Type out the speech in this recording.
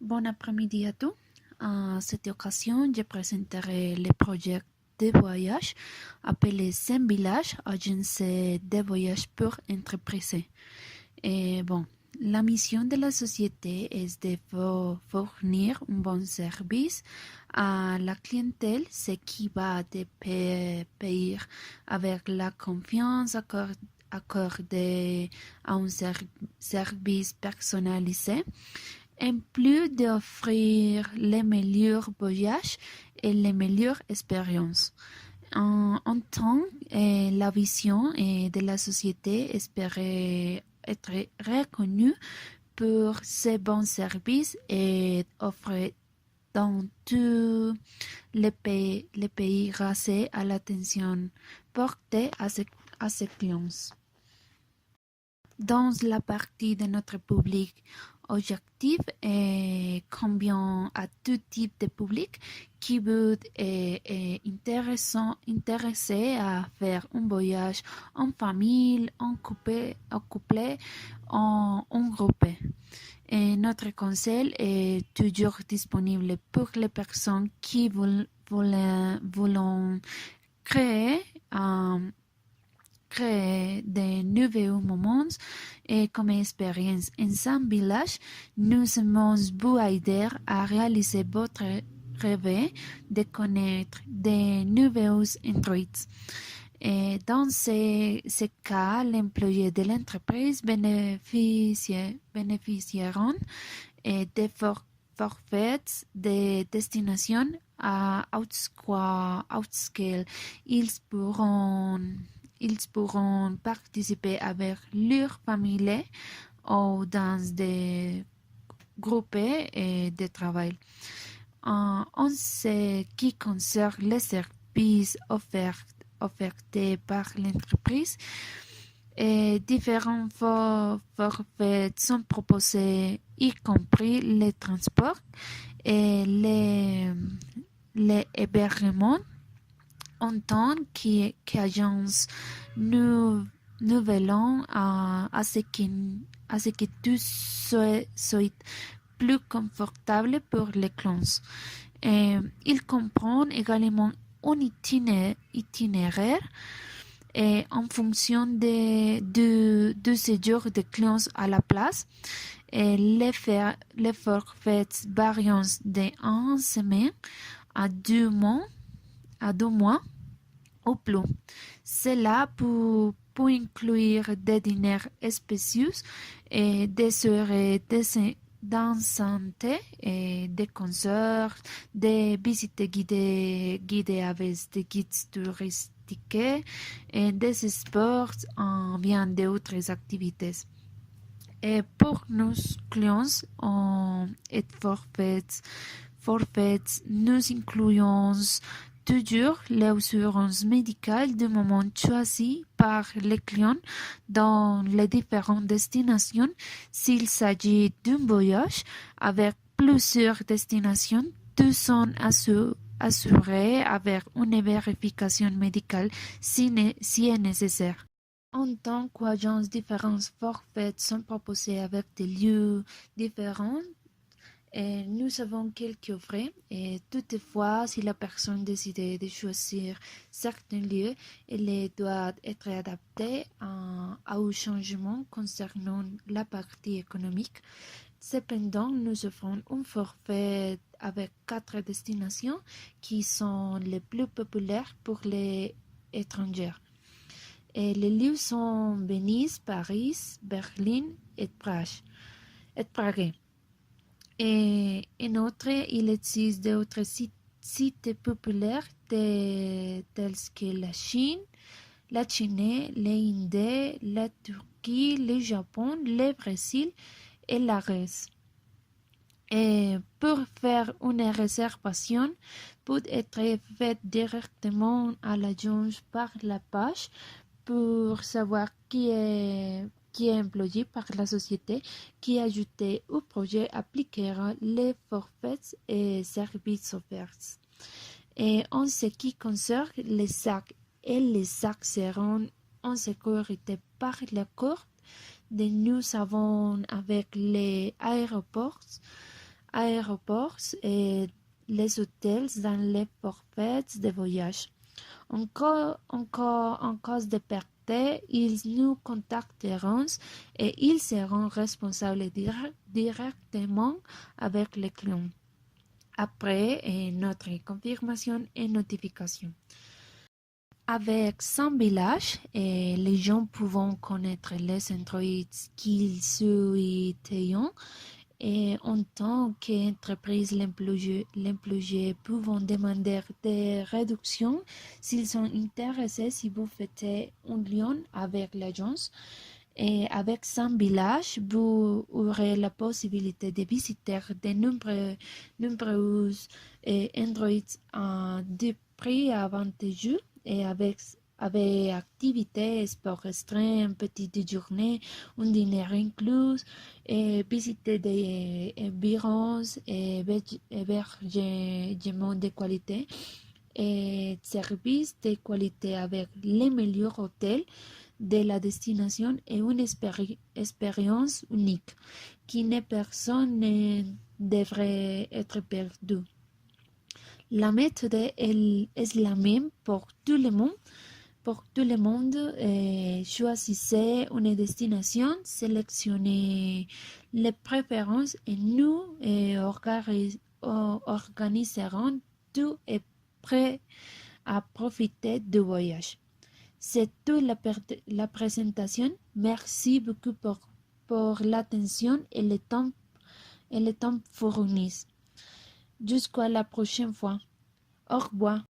Bon après-midi à tous. À cette occasion, je présenterai le projet de voyage appelé Saint Village, agence de voyage pour entreprises. Et bon, la mission de la société est de fournir un bon service à la clientèle, ce qui va de payer avec la confiance accordée à un service personnalisé. En plus d'offrir les meilleurs voyages et les meilleures expériences. En temps, la vision de la société espérait être reconnue pour ses bons services et offrir dans tous les pays grâce à l'attention portée à ses clients. Dans la partie de notre public objectif et convient à tout type de public qui veut est intéressé à faire un voyage en famille, en couple, en groupe. Et notre conseil est toujours disponible pour les personnes qui veulent créer créer de nouveaux moments et comme expérience en Saint Village, nous aimons vous aider à réaliser votre rêve de connaître de nouveaux endroits. Et dans ce cas, l'employé de l'entreprise bénéficieront de forfaits de destination à outscale. Ils pourront participer avec leur famille ou dans des groupes de travail. En ce qui concerne les services offerts par l'entreprise, différents forfaits sont proposés, y compris les transports et les hébergements en tant qu'agence. Nous veillons à ce que tout soit plus confortable pour les clients. Il comprend également un itinéraire en fonction du séjour des clients à la place. Les forfaits varient de 1 semaine à 2 mois ou plus. Cela peut inclure des dîners spéciaux et des soirées dansantes et des concerts, des visites guidées avec des guides touristiques et des sports en bien d'autres activités. Et pour nos clients et forfaits, nous incluons toujours l'assurance médicale du moment choisi par les clients dans les différentes destinations. S'il s'agit d'un voyage avec plusieurs destinations, tous sont assurés avec une vérification médicale si est nécessaire. En tant qu'agence, différents forfaits sont proposés avec des lieux différents. Et nous avons quelques offres et toutefois, si la personne décide de choisir certains lieux, elle doit être adaptée à un changement concernant la partie économique. Cependant, nous offrons un forfait avec 4 destinations qui sont les plus populaires pour les étrangers. Et les lieux sont Venise, Paris, Berlin et Prague. Et en outre, il existe d'autres sites populaires tels que la Chine, l'Inde, la Turquie, le Japon, le Brésil et la Grèce. Et pour faire une réservation, peut être faite directement à l'agence par la page pour savoir qui est employé par la société qui ajouté au projet appliquera les forfaits et services offerts. Et en ce qui concerne les sacs seront en sécurité par l'accord que nous avons avec les aéroports et les hôtels dans les forfaits de voyage. En cas de perte, ils nous contacteront et ils seront responsables directement avec le client après notre confirmation et notification. Avec 100 villages, les gens pouvant connaître les endroits qu'ils souhaitent et en tant qu'entreprise, l'employé pouvant demander des réductions s'ils sont intéressés si vous faites un lien avec l'agence. Et avec 100 villages, vous aurez la possibilité de visiter de nombreux endroits à des prix avantageux et avec activités, sports restreints, petites déjeuner, un dîner inclus, et visiter des environs et hébergements de qualité et services de qualité avec les meilleurs hôtels de la destination et une expérience unique qui ne personne ne devrait être perdue. La méthode est la même pour tout le monde. Pour tout le monde, choisissez une destination, sélectionnez les préférences et nous organiserons tout et prêt à profiter du voyage. C'est toute la présentation. Merci beaucoup pour l'attention et le temps fourni. Jusqu'à la prochaine fois. Au revoir.